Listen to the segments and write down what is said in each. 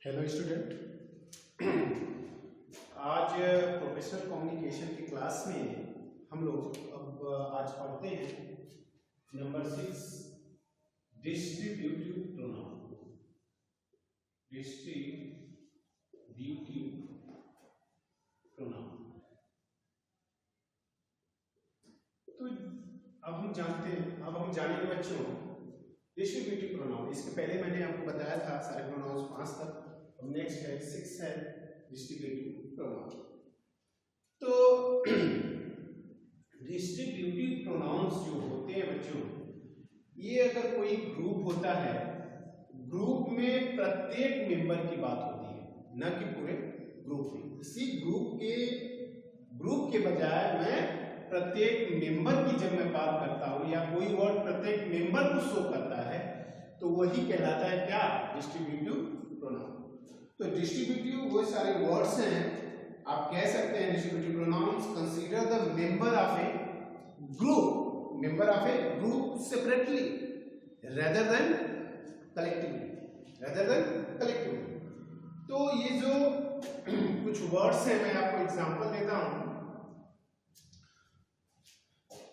Hello student. आज professional communication की class में हम लोग अब आज पढ़ते हैं number 6 distributive pronoun. Distributive pronoun. तो अब हम जानेंगे बच्चों डिस्ट्रीब्यूटिव प्रोनाउन। इसके पहले मैंने आपको बताया था सारे प्रोनाउंस 5 तक। अब नेक्स्ट है 6 है डिस्ट्रीब्यूटिव प्रोनाउन। तो डिस्ट्रीब्यूटिव प्रोनाउंस जो होते हैं बच्चों, ये अगर कोई ग्रुप होता है, ग्रुप में प्रत्येक मेंबर की बात होती है, न कि पूरे ग्रुप में। इसी ग्रुप के बजाय मैं प्रत्येक मेंबर की जब मैं बात करता हूं या कोई वर्ड प्रत्येक मेंबर को शो करता है तो वही कहलाता है क्या? Distributive pronoun. तो डिस्ट्रीब्यूटिव वो सारे वर्ड्स हैं, आप कह सकते हैं distributive pronounce consider the member of A group separately rather than collectively। तो ये जो कुछ वर्ड्स हैं मैं आपको एग्जांपल देता हूं,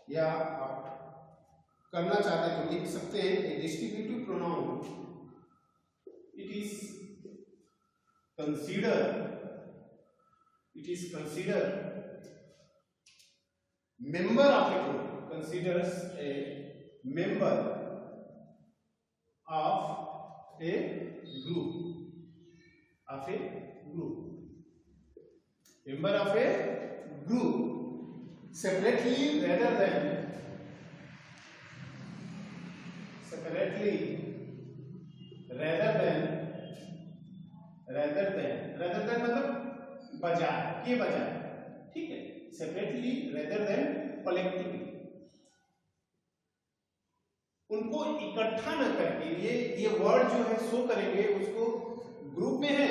या आप करना चाहते हैं तो लिख सकते हैं। A distributive pronoun it is consider member of a group, considers a member of a group, member of a group separately rather than मतलब बजाय, ठीक है, सेपरेटली रेदर देन कलेक्टिवली। उनको इकट्ठा न करके ये वर्ड जो है शो करेंगे उसको ग्रुप में है,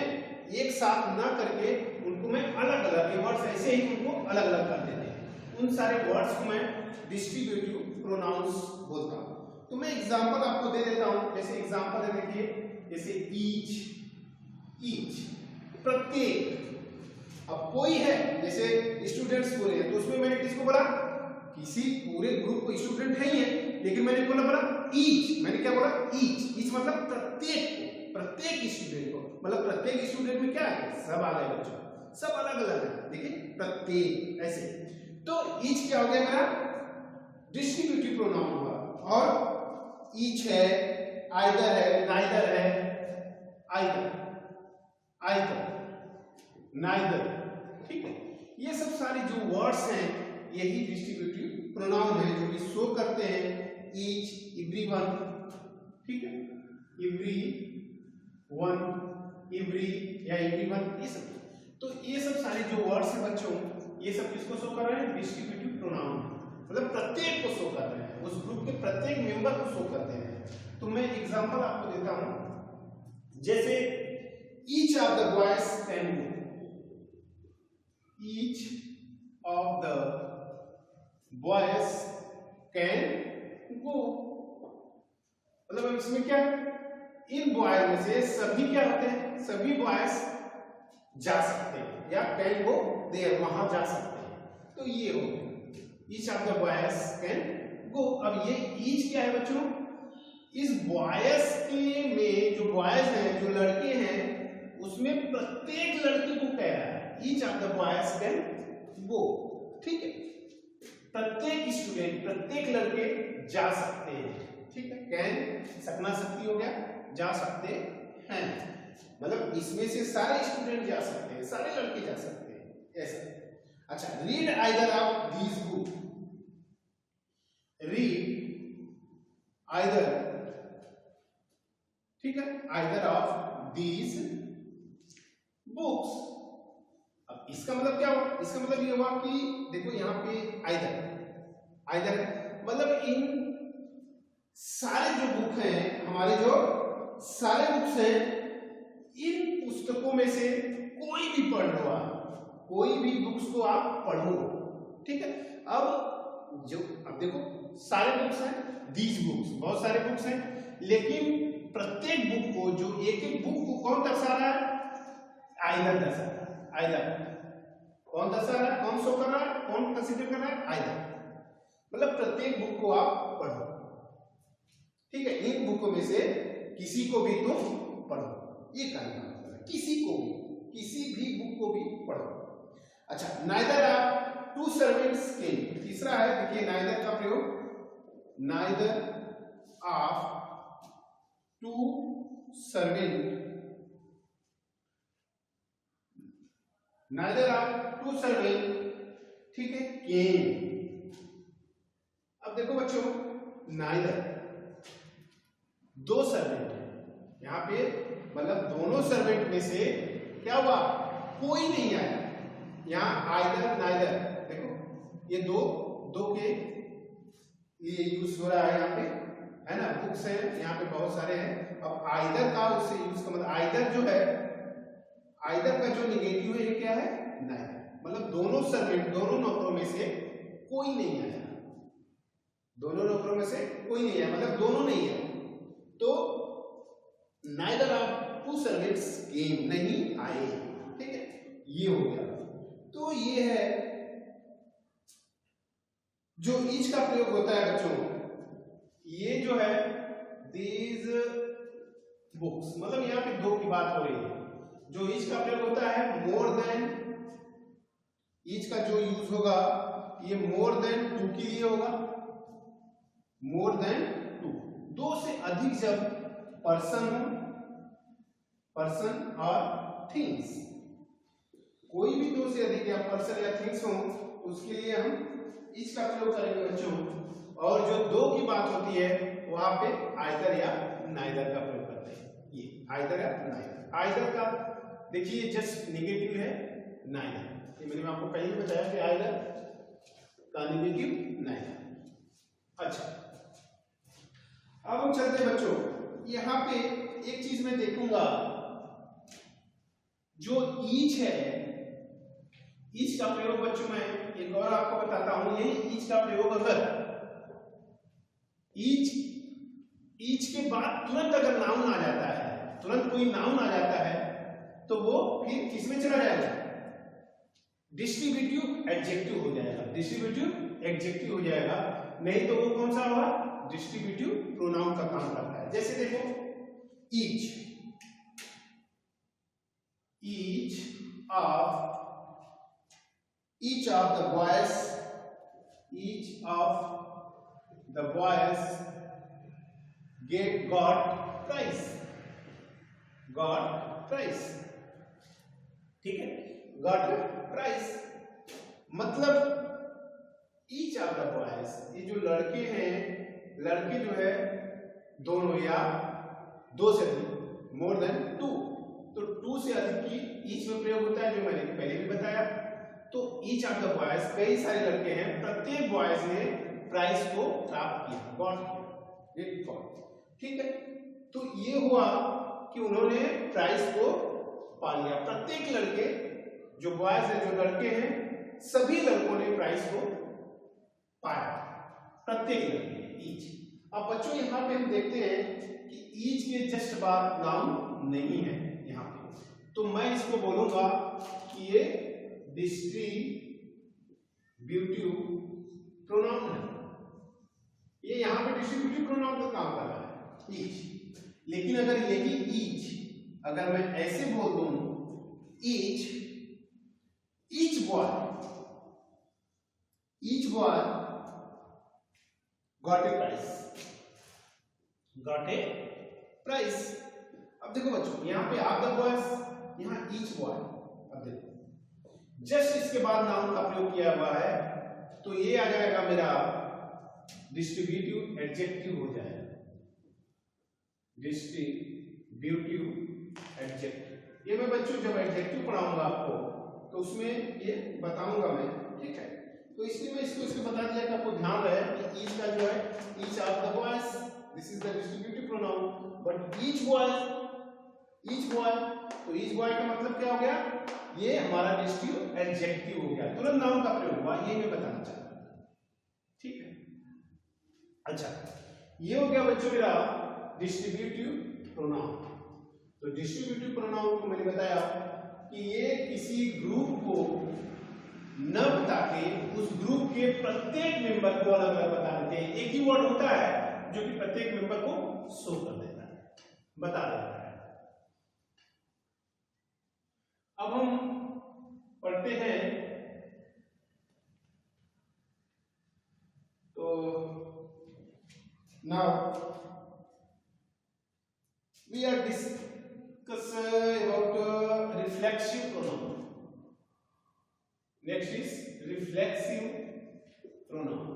एक साथ ना करके उनको मैं अलग अलग, ये वर्ड्स ऐसे ही उनको अलग अलग कर देते हैं। उन सारे वर्ड्स को मैं डिस्ट्रीब्यूटिव प्रोनाउंस बोलता हूं। तो मैं एग्जांपल आपको दे देता हूं। जैसे एग्जांपल है, देखिए, जैसे ईच प्रत्येक। अब कोई है, जैसे स्टूडेंट्स पूरे हैं, तो उसमें मैंने किसको बोला? किसी पूरे ग्रुप को स्टूडेंट है ही है, लेकिन मैंने बोला ईच। मैंने क्या बोला? ईच मतलब प्रत्येक स्टूडेंट को, मतलब प्रत्येक स्टूडेंट में क्या है? सब आ गए बच्चों, सब अलग अलग है। देखिए प्रत्येक ऐसे। तो ईच क्या हो गया मेरा? डिस्ट्रीब्यूटिव प्रोनाउन हुआ। और ईच है, आइदर है, नाइदर है, आइदर नाइदर, ठीक है। ये सब सारे जो वर्ड्स हैं यही डिस्ट्रीब्यूटिव प्रोनाउन है, जो कि शो करते हैं ईच, एवरीवन, ठीक है, एवरी या एवरीवन, ये सब। तो ये सब सारे जो वर्ड्स हैं बच्चों, ये सब किसको शो कर रहे हैं? डिस्ट्रीब्यूटिव प्रोनाउन, मतलब प्रत्येक को शो कर रहे हैं, उस ग्रुप के प्रत्येक मेंबर को शो करते हैं। तो मैं एग्जांपल आपको देता हूं। जैसे each of the boys can go, each of the boys can go, मतलब इसमें क्या? इन बॉयज में से सभी क्या होते हैं? सभी बॉयज जा सकते हैं, या कैन गो देयर, वहां जा सकते हैं। तो ये हो each of the boys can go. अब ये ईच क्या है बच्चों? इस बॉयज के में जो बॉयज हैं, जो लड़के हैं, उसमें प्रत्येक लड़के को कह रहा है each of the boys can go, ठीक है। प्रत्येक स्टूडेंट, प्रत्येक लड़के जा सकते हैं, ठीक है। कैन सकना शक्ति हो गया, जा सकते हैं, मतलब इसमें से सारे स्टूडेंट जा सकते हैं, सारे लड़के जा सकते हैं, ऐसा। अच्छा, read either of these book, read either, ठीक है, आइदर ऑफ दीज बुक्स। अब इसका मतलब क्या हुआ? इसका मतलब ये हुआ कि देखो यहाँ पे आइदर मतलब इन सारे जो बुक हैं, हमारे जो सारे बुक्स हैं, इन पुस्तकों में से कोई भी पढ़ लो आप, कोई भी बुक्स को आप पढ़ो, ठीक है। अब देखो सारे बुक्स हैं, दीज बुक्स, बहुत सारे बुक्स हैं, लेकिन प्रत्येक बुक को, जो एक एक बुक को कौन दर्शा रहा है, आइदर दर्शा रहा है, आइदर कौन दर्शा रहा है, कौन शो कर रहा है, कौन कंसीडर कर रहा है, आइदर। मतलब प्रत्येक बुक को आप पढ़ो, ठीक है, इन बुकों में से किसी को भी तुम पढ़ो, ये कहने का मतलब है, किसी को भी, किसी भी बुक को भी पढ़ो। अच्छा, neither are two servants came, तीसरा है, देखिए नाइदर का प्रयोग, neither of two servant, neither of two servant, ठीक है, केम। अब देखो बच्चों, नाइदर दो सर्वेंट है यहां पे, मतलब दोनों सर्वेंट में से क्या हुआ, कोई नहीं आया। यहां आइदर नाइदर, देखो ये दो के ये यूज हो रहा है यहाँ पे, है ना, बुक्स है यहाँ पे बहुत सारे हैं। अब आइदर का उससे यूज का मतलब, आइदर जो है, आइदर का जो निगेटिव है ये क्या है, नाइदर। मतलब दोनों सर्वेंट, दोनों नौकरों में से कोई नहीं आया, दोनों नौकरों में से कोई नहीं आया, मतलब दोनों नहीं है। तो नाइदर ऑफ टू सर्वेंट्स केम, नहीं आए, ठीक है, ये हो गया। तो ये है जो ईच का प्रयोग होता है बच्चों, ये जो है दीज बुक्स, मतलब यहाँ पे दो की बात हो रही है। जो ईच का प्रयोग होता है मोर देन, ईच का जो यूज होगा ये मोर देन टू के लिए होगा, मोर देन टू, दो से अधिक जब पर्सन हो, पर्सन और थिंग्स, कोई भी दो से अधिक या पर्सन या थिंग्स हो, उसके लिए हम इस का प्रयोग करेंगे बच्चों। और जो दो की बात होती है वहां पे आइदर या नाइदर का प्रयोग करते हैं, ये आइदर या नाइदर। आइदर का देखिए जस्ट निगेटिव है नाइदर, ये मैंने आपको पहले ही बताया कि आइदर का निगेटिव नाइदर। अच्छा, अब हम चलते हैं बच्चों, यहां पे एक चीज मैं देखूंगा, जो ईच है, ईच का प्रयोग बच्चों मैं एक और आपको बताता हूं। यही ईच का प्रयोग अगर ईच के बाद तुरंत अगर नाउन आ जाता है, तुरंत कोई नाउन आ जाता है, तो वो फिर किसमें चला जाएगा, डिस्ट्रीब्यूटिव एडजेक्टिव हो जाएगा, डिस्ट्रीब्यूटिव एडजेक्टिव हो जाएगा। नहीं तो वो कौन सा होगा, डिस्ट्रीब्यूटिव प्रोनाउन का काम करता है। जैसे देखो each, each of the boys got prize, ठीक है, got prize मतलब each of the boys, ये जो लड़के हैं, लड़के जो है दोनों या दो से अधिक, मोर देन टू, तो टू से अधिक की ईच में प्रयोग होता है, जो मैंने पहले भी बताया। तो ईच ऑफ द बॉयज, कई सारे लड़के हैं, प्रत्येक बॉयज ने प्राइज को प्राप्त किया, गॉट किया, ठीक है। तो ये हुआ कि उन्होंने प्राइज को पा लिया। प्रत्येक लड़के, जो बॉयज हैं, जो लड़के हैं, सभी लड़कों ने प्राइज को पाया, प्रत्येक लड़के, ईच। अब बच्चों यहाँ पे हम देखते हैं कि ईच के जस्ट बाद नाउन नहीं है यहाँ पे, तो मैं इसको बोलूंगा कि ये डिस्ट्रीब्यूटिव प्रोनाउन है। ये यहां पे डिस्ट्रीब्यूटिव प्रोनाउन का काम कर रहा है, ईच। लेकिन अगर यही ईच अगर मैं ऐसे बोल दूं, each boy got a prize, अब देखो बच्चों, यहां पे आप द बॉयज, यहां ईच बॉय। अब देखो जस्ट इसके बाद नाउन का प्रयोग किया हुआ है, तो ये आ जाएगा मेरा डिस्ट्रीब्यूटिव एडजेक्टिव हो जाएगा, डिस्ट्रीब्यूटिव एडजेक्टिव। ये मैं बच्चों जब एडजेक्टिव पढ़ाऊंगा आपको तो उसमें ये बताऊंगा मैं, ठीक है। तो इसलिए मैं इसको बता दिया कि आपको ध्यान रहे कि ईच का जो है, each of the boys, this is the distributive pronoun, but each boy, तो ईच बॉय का मतलब क्या हो गया, ये हमारा डिस्ट्रीब्यूटिव एडजेक्टिव हो गया, तुरंत नाउन का प्रयोग हुआ, ये मैं बताना चाहता हूं, ठीक है। अच्छा, ये हो गया बच्चों मेरा डिस्ट्रीब्यूटिव प्रोनाउन। तो डिस्ट्रीब्यूटिव प्रोनाउन को मैंने बताया कि ये किसी ग्रुप को न बता के उस ग्रुप के प्रत्येक मेंबर को अलग अलग बता देते हैं। एक ही वर्ड होता है जो कि प्रत्येक मेंबर को शो कर देता है, बता देता है। अब हम पढ़ते हैं, तो now we are discuss about reflexive pronoun. Next is reflexive pronoun.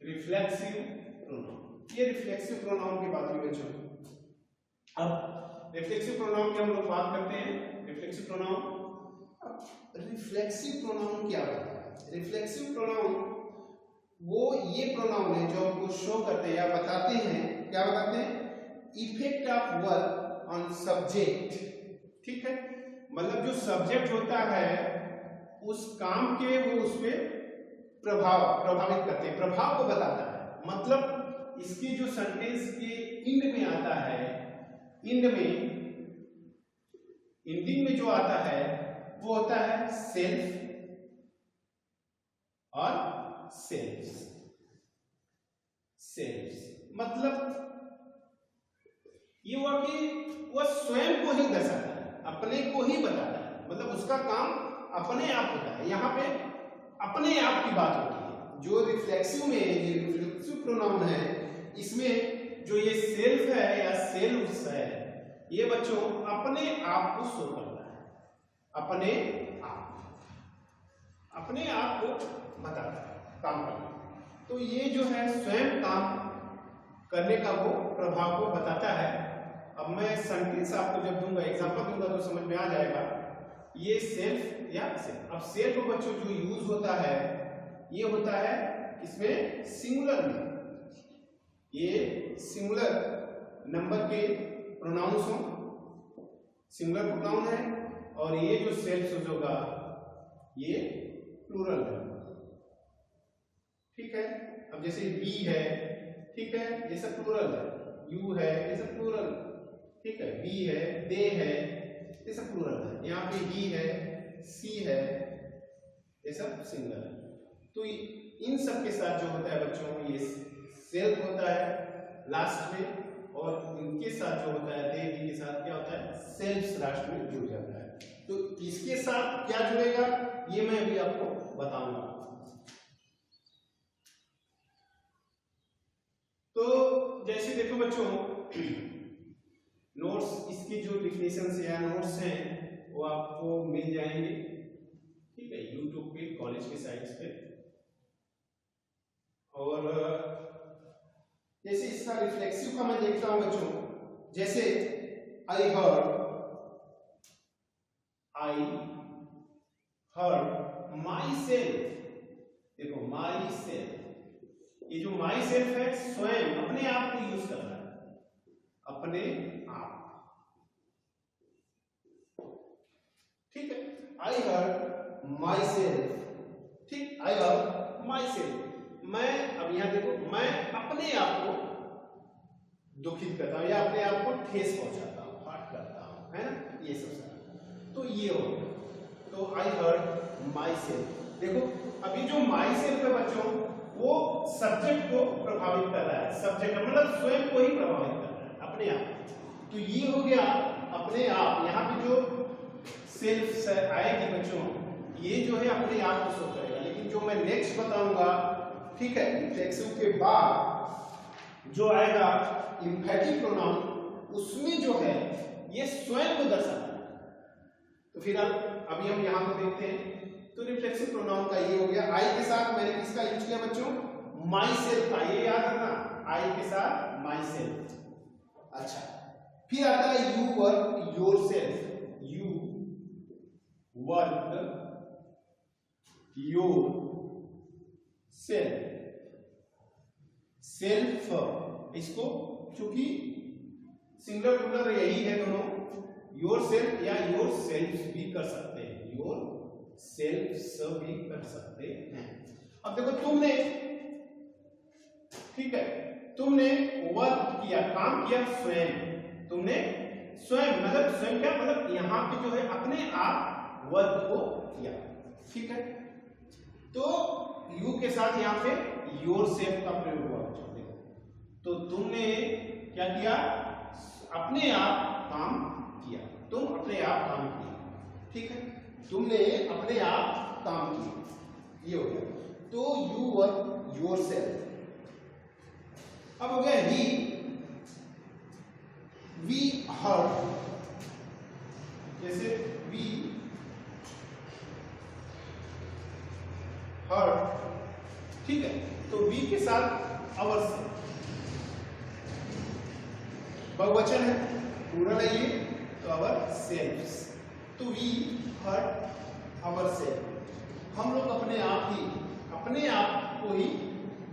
Reflexive pronoun, ये रिफ्लेक्सिव प्रोनाउन की बात हुई बच्चों। अब रिफ्लेक्सिव प्रोनाउन की हम लोग बात करते हैं। रिफ्लेक्सिव प्रोनाउन, अब रिफ्लेक्सिव प्रोनाउन क्या होता है? रिफ्लेक्सिव प्रोनाउन वो ये प्रोनाउन है जो हमको शो करते हैं या बताते हैं, क्या बताते हैं? Effect of verb on subject. ठीक है, मतलब जो सब्जेक्ट होता है उस काम के वो उसमें प्रभावित करते हैं, प्रभाव को बताता है। मतलब इसकी जो सेंटेंस के इंड में आता है, एंडिंग में जो आता है वो होता है सेल्फ और सेल्फ्स। मतलब ये हुआ कि वह स्वयं को ही दर्शाता है, अपने को ही बताता है, मतलब उसका काम अपने आप होता है। यहाँ पे अपने आप की बात होती है। जो रिफ्लेक्सिव में ये रिफ्लेक्सिव प्रोनाउन है, इसमें जो ये सेल्फ है या सेल्फ्स है, ये बच्चों अपने आप को शो करता है, अपने आप को बताता है, काम करता है। तो ये जो है स्वयं काम करने का वो प्रभाव को बताता है। अब मैं सेंटेंस आपको जब दूंगा, एग्जांपल दूंगा तो समझ में आ जाएगा। ये सेल्फ या सेल्फ। अब सेल्फ बच्चों जो यूज होता है ये होता है इसमें सिंगुलर में, ये सिंगुलर नंबर के प्रोनाउंस हो, सिंगुलर प्रोनाउन है। और ये जो सेल्फ यूज होगा ये प्लूरल है। ठीक है, अब जैसे बी है, ठीक है, ये सब प्लूरल है। यू है, ये सब प्लूरल। ठीक है, बी है, दे है, ये सब प्लूरल है। यहाँ पे ही है, सी है, ये सब सिंगुलर है। तो इन सब के साथ जो होता है बच्चों ये सेल्फ होता है लास्ट में, और इनके साथ जो होता है दे भी के साथ क्या होता है? सेल्फ लास्ट में जुड़ जाता है। तो इसके साथ क्या जुड़ेगा ये मैं अभी आपको बताऊंगा। तो जैसे देखो बच्चों, नोट्स, इसकी जो डिफिनेशन या नोट्स हैं वो आपको मिल जाएंगे, ठीक है, यूट्यूब पे, कॉलेज के साइट्स पे। और जैसे इसका रिफ्लेक्सिव का मैं देखता हूं बच्चों, जैसे आई हर्ड माई सेल्फ। देखो माई सेल्फ, ये जो माई सेल्फ है स्वयं अपने आप को यूज कर रहा है, अपने आप। ठीक है, आई हर्ड माई सेल्फ। ठीक, आई हर्ड माई सेल्फ, मैं, अब यहां देखो, मैं अपने आप को दुखित करता हूं या अपने आप को ठेस पहुंचाता हूं, हर्ट करता हूं, है ना, ये सब सारा। तो ये हो, तो आई हर्ड माई सेल्फ। देखो अभी जो माई सेल्फ है बच्चों वो सब्जेक्ट को प्रभावित कर रहा है, सब्जेक्ट मतलब स्वयं को ही प्रभावित कर रहा है, अपने आप। तो ये हो गया अपने आप। यहाँ पे जो सेल्फ आएगी बच्चों, ये जो है अपने आप को शो करेगा। लेकिन जो मैं नेक्स्ट बताऊंगा, ठीक है, रिफ्लेक्सिव के बाद जो आएगा इंफैटिक प्रोनाउन, उसमें जो है ये स्वयं को दर्शाता है। तो फिर अभी हम यहां पर देखते हैं। तो रिफ्लेक्सिव प्रोनाउन का ये हो गया। आई के साथ मैंने किसका यूज किया बच्चों? माई सेल्फ का, ये याद रखना, आई के साथ माई सेल्फ। अच्छा, फिर आता है you work your self. You work your self. Self, इसको चूंकि सिंगुलर प्लूरल यही है दोनों, योर सेल्फ या योर सेल्फ भी कर सकते हैं, योर सेल्फ भी कर सकते हैं। अब देखो तुमने, ठीक है, तुमने वर्क किया, काम किया स्वयं, तुमने स्वयं, मतलब स्वयं क्या मतलब यहाँ पे जो है अपने आप वर्क को किया, ठीक है। तो यू के साथ यहाँ पे योरसेल्फ का प्रयोग हुआ बच्चों, देखो तो तुमने क्या किया, अपने आप काम किया, तुम अपने आप काम किए, ठीक है, तुमने अपने आप काम किया, ये हो गया। तो यू वर्क योरसेल्फ। अब हो गया ही, वी हर्ड, जैसे वी हर्ड, ठीक है, तो वी के साथ अवर से, बहुवचन है, प्लूरल है ये, तो अवर सेल्फ्स, तो वी हर्ड अवर सेल्फ, हम लोग अपने आप को ही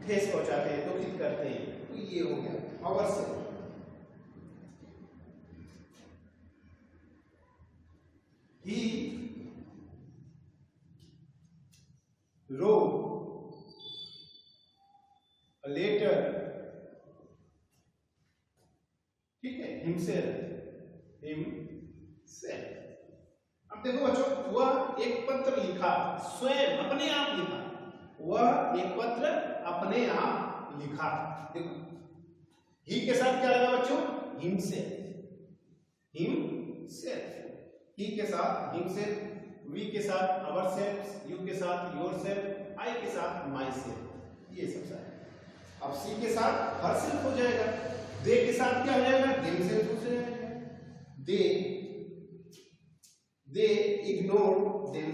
ठेस पहुंचाते हैं, दुखित करते हैं, तो ये हो गया our self. He wrote a letter, ठीक है, himself। अब देखो बच्चों, वह एक पत्र लिखा, स्वयं अपने आप लिखा, वह एक पत्र अपने आप लिखा, देखो ही के साथ क्या लगा बच्चों, himself, ही के साथ हिमसेल्फ, वी के साथ अवर सेल्फ, यू के साथ योर सेल्फ, आई के साथ माई सेल्फ, ये सब सारे। अब सी के साथ हर सेल्फ हो जाएगा, दे के साथ क्या हो जाएगा, देम सेल्फ हो जाएगा, दे इग्नोर देम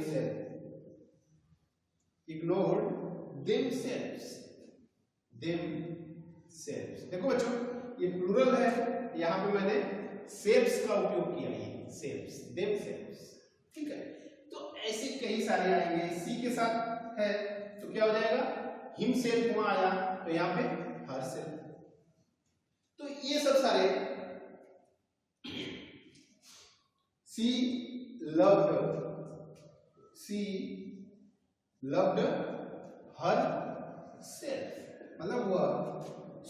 सेल्फ, देखो बच्चों ये प्लूरल है, यहां पे मैंने सेल्फ्स का उपयोग किया है, सेल्फ्स, देम सेल्फ्स, ठीक है। तो ऐसे कई सारे आएंगे, सी के साथ है तो क्या हो जाएगा, हिम सेल्फ वहां आया तो यहाँ पे हर सेल्फ, तो ये सब सारे। सी लव्ड हर सेल्फ, मतलब वह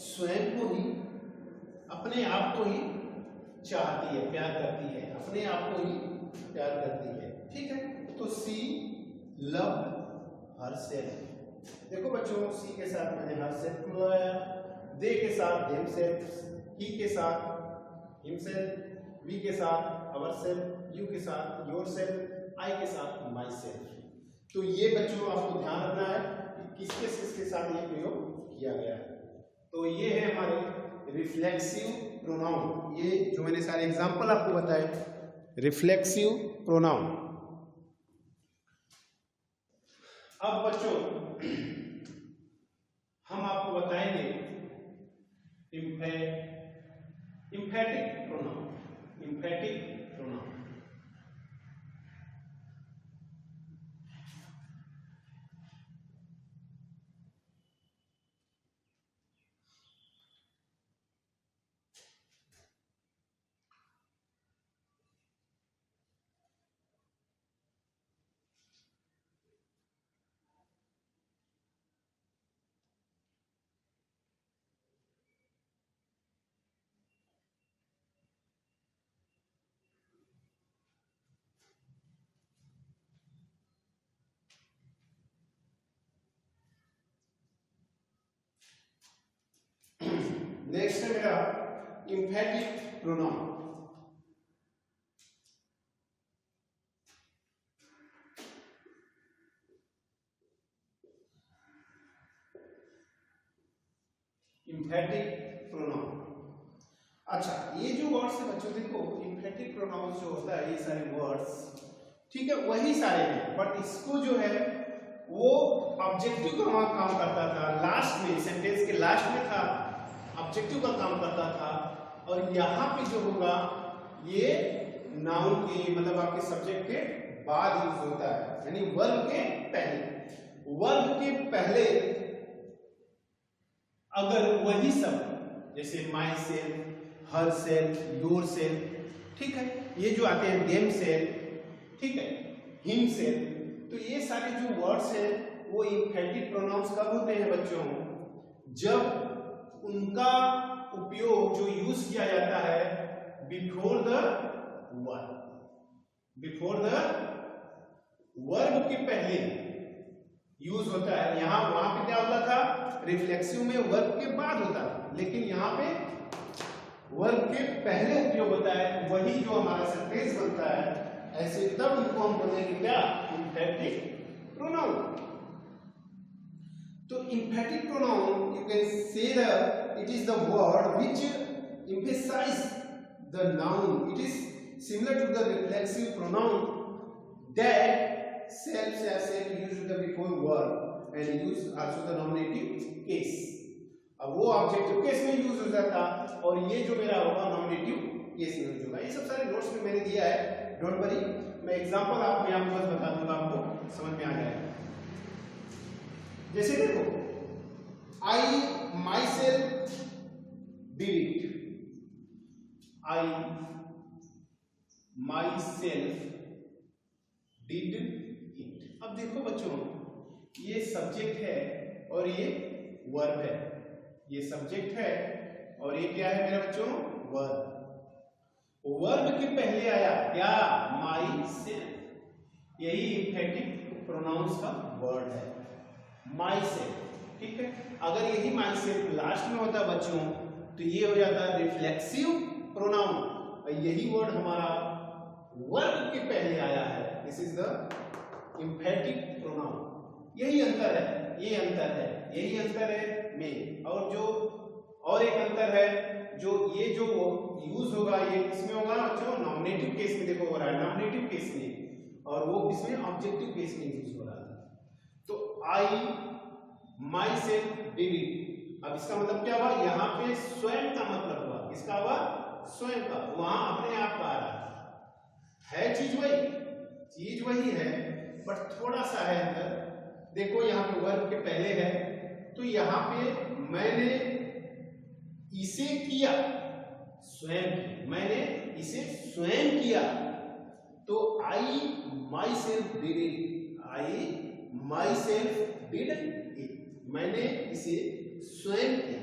स्वयं को ही, अपने आप को ही चाहती है, प्यार करती है, अपने आप को ही प्यार करती है, ठीक है। तो सी लव हर सेल्फ, देखो बच्चों सी के साथ मैंने हर सेल्फ लगाया, दे के साथ देम सेल्फ, ही के साथ हिमसेल्फ, वी के साथ अवर सेल्फ, यू के साथ योर सेल्फ, आई के साथ माई सेल्फ। तो ये बच्चों आपको ध्यान रखना है कि किसके साथ ये प्रयोग किया गया है। तो ये है हमारे रिफ्लेक्सिव प्रोनाउन, ये जो मैंने सारे एग्जांपल आपको बताए, रिफ्लेक्सिव प्रोनाउन। अब बच्चों हम आपको बताएंगे इम्फेटिक प्रोनाउन, नेक्स्ट है मेरा इम्फेटिक प्रोनाउन। इम्फेटिक प्रोनाउन, अच्छा ये जो वर्ड्स है बच्चों, देखो इम्फेटिक प्रोनाउन जो होता है, ये सारे वर्ड्स ठीक है वही सारे हैं, बट इसको जो है वो ऑब्जेक्टिव का काम करता था, लास्ट में सेंटेंस के लास्ट में था, ऑब्जेक्टिव का काम करता था, और यहाँ पे जो होगा ये नाउन के मतलब आपके सब्जेक्ट के बाद यूज होता है, यानी वर्ब के पहले। वर्ब के पहले अगर वही सब जैसे my self, her self, your self, ठीक है, ये जो आते हैं देम सेल्फ, ठीक है, हिम सेल्फ, तो ये सारे जो वर्ड्स हैं वो इम्फेटिक प्रोनाउंस कब होते हैं बच्चों, जब उनका उपयोग जो before the verb, before the verb के पहले यूज होता है। यहां वहां पे क्या होता था, रिफ्लेक्सिव में वर्ब के बाद होता था, लेकिन यहाँ पे वर्ब के पहले उपयोग होता है। वही जो हमारा सेंटेंस बनता है ऐसे, तब इनको हम बोलेंगे क्या, इम्फेटिक प्रोनाउन। तो emphatic pronoun you can say the it is the word which emphasize the noun. It is similar to the reflexive pronoun that self used the before verb and use also the nominative case. अब वो objective case में use हो जाता और ये जो मेरा होगा नॉमिनेटिव केस में यूज होगा। ये सब सारे नोट्स में मैंने दिया है, डोंट वरी। मैं एग्जांपल आपको बस बता दूंगा, आपको समझ में आ जाएगा। जैसे देखो, I myself did it, I myself did it। अब देखो बच्चों, ये सब्जेक्ट है और ये वर्ब है, ये सब्जेक्ट है और ये क्या है मेरे बच्चों, वर्ब। वर्ब के पहले आया क्या, माई सेल्फ। यही इम्फेटिक प्रोनाउंस का वर्ड है, माई सेल्फ। ठीक है, अगर यही माई सेल्फ लास्ट में होता बच्चों तो ये हो जाता रिफ्लेक्सिव प्रोनाउन, और यही वर्ड हमारा वर्ब के पहले आया है, this is the emphatic pronoun. यही अंतर है, ये अंतर है, यही अंतर है में। और जो और एक अंतर है, जो ये जो यूज होगा ये किसमें होगा बच्चों, नॉमिनेटिव केस में देखो हो रहा है, नॉमिनेटिव केस में, और वो किसमें, ऑब्जेक्टिव केस में यूज हो रहा है। तो I myself did it, अब इसका मतलब क्या हुआ, यहाँ पे स्वयं का मतलब हुआ, किसका हुआ, स्वयं का। वहां अपने आप का आ रहा है, चीज वही है, बट थोड़ा सा है अंदर। देखो यहाँ पे वर्ब के पहले है, तो यहाँ पे मैंने इसे किया, स्वयं, मैंने इसे स्वयं किया, तो I myself did it, I myself did it, मैंने इसे स्वयं किया।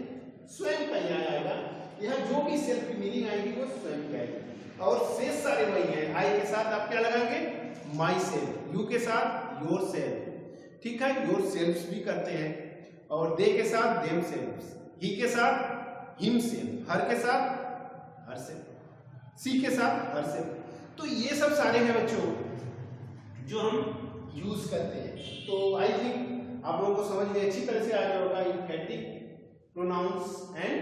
स्वयं का यहाँ आएगा, यहाँ जो भी सेल्फ की मीनिंग आएगी वो स्वयं की आएगी, और शेष सारे वही हैं। आई के साथ आप क्या लगाएंगे, माई सेल्फ, यू के साथ योर सेल्फ, ठीक है, योर सेल्फ भी करते हैं, और दे के साथ देम सेल्फ, ही के साथ हिम सेल्फ, हर के साथ हर सेल्फ, सी के साथ हर सेल्फ। तो ये सब सारे हैं बच्चों जो हम यूज करते हैं। तो आई थिंक आप लोगों को समझ में अच्छी तरह से आ गया होगा emphatic pronouns and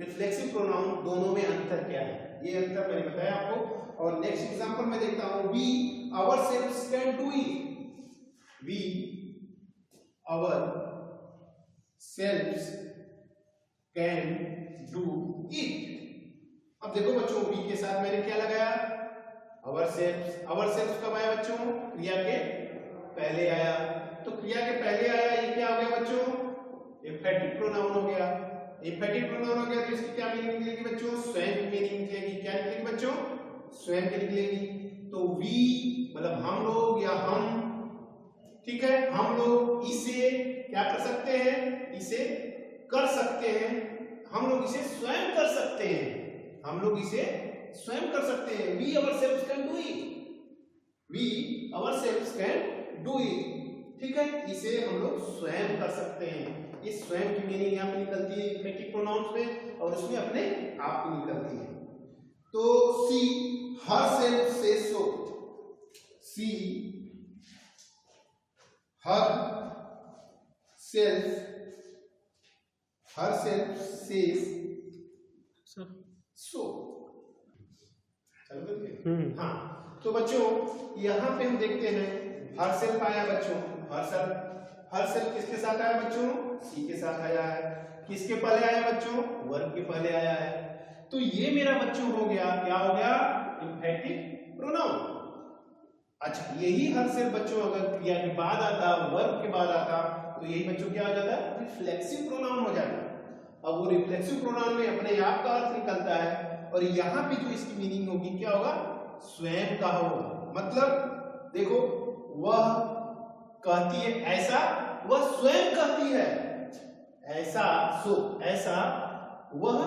reflexive pronoun दोनों में अंतर क्या है, ये अंतर मैंने बताया आपको। और नेक्स्ट एग्जांपल में देखता हूं, we ourselves can do it, we ourselves can do it. अब देखो बच्चों, वी के साथ मैंने क्या लगाया, आवरसेल्व्स। आवरसेल्व्स कब आया बच्चों, क्रिया के पहले आया, तो क्रिया के पहले आया, ये क्या हो गया बच्चों, इम्फेटिक प्रोनाउन हो गया। इम्फेटिक प्रोनाउन हो गया तो इसकी क्या मीनिंग निकलेगी बच्चों, स्वयं की मीनिंग निकलेगी। क्या निकलेगी बच्चों, स्वयं की निकलेगी। तो वी मतलब हम लोग या हम, ठीक है, हम लोग इसे क्या कर सकते हैं, इसे कर सकते हैं, हम लोग इसे स्वयं कर सकते हैं, हम लोग इसे स्वयं कर सकते हैं। We ourselves can do it, we ourselves can do it, ठीक है, इसे हम लोग स्वयं कर सकते हैं। इस स्वयं की मीनिंग यहाँ पे निकलती है इम्फेटिक प्रोनाउंस में, और उसमें अपने आप की निकलती है। तो सी हरसेल्फ से सो, सी हर सेल्फ सेज सो। चलो हाँ, तो बच्चों यहाँ पे हम देखते हैं हर सेल्फ आया बच्चों, हर सेल्फ किसके साथ आया बच्चों, सी के साथ आया है। किसके पहले आया बच्चों, वर्ब के पहले आया है। तो ये मेरा बच्चों हो गया, क्या हो गया, इम्फेटिक प्रोनाउन। अच्छा, यही हर सेल्फ बच्चों अगर क्रिया के बाद आता, वर्ब के बाद आता, तो यही बच्चों क्या हो जाता, रिफ्लेक्सिव प्रोनाउन हो जाता। अब वो रिफ्लेक्सिव प्रोनाउन में अपने आप का अर्थ निकलता है, और यहाँ पे जो इसकी मीनिंग होगी क्या होगा, स्वयं का होगा। मतलब देखो, वह कहती है ऐसा, वह स्वयं कहती है ऐसा, सो ऐसा वह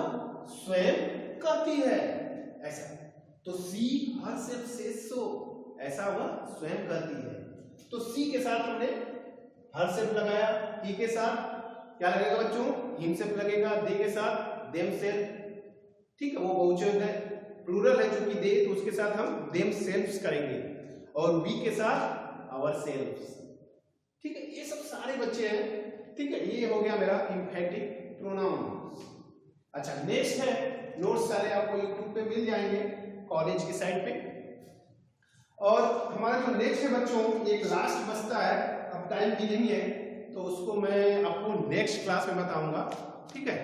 स्वयं कहती है। ऐसा। तो सी हरसेल्फ सेज सो, ऐसा वह स्वयं कहती है। तो सी के साथ हमने हरसेल्फ लगाया, ही के साथ क्या लगेगा बच्चों, हिमसेल्फ लगेगा, दे के साथ देमसेल्फ, ठीक है, वो बहुवचन है, प्लूरल है चूंकि दे, तो उसके साथ हम देमसेल्फ्स करेंगे, और वी के साथ आवरसेल्व्स, ठीक है। ये सब सारे बच्चे हैं, ठीक है। ये हो गया मेरा एम्फैटिक प्रोनाउन। अच्छा, नेक्स्ट है, नोट्स सारे आपको यूट्यूब पे मिल जाएंगे कॉलेज की साइट पे। और हमारा जो नेक्स्ट है बच्चों, एक लास्ट बचता है, अब टाइम भी नहीं है, तो उसको मैं आपको नेक्स्ट क्लास में बताऊंगा, ठीक है।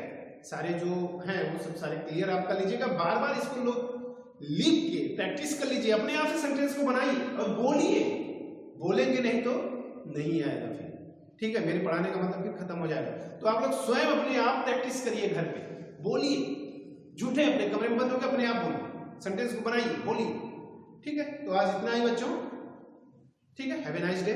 सारे जो हैं वो सब सारे क्लियर आप कर लीजिएगा, बार बार इसको लोग लिख के प्रैक्टिस कर लीजिए, अपने आप से सेंटेंस को बनाइए और बोलिए, बोलेंगे नहीं तो नहीं आएगा फिर, ठीक है। मेरे पढ़ाने का मतलब फिर खत्म हो जाएगा। तो आप लोग स्वयं अपने आप प्रैक्टिस करिए, घर पे बोलिए, झूठे अपने कमरे में बंद होकर अपने आप बोलिए, सेंटेंस को बनाइए, बोलिए, ठीक है। तो आज इतना ही बच्चों, ठीक है। Have a nice day.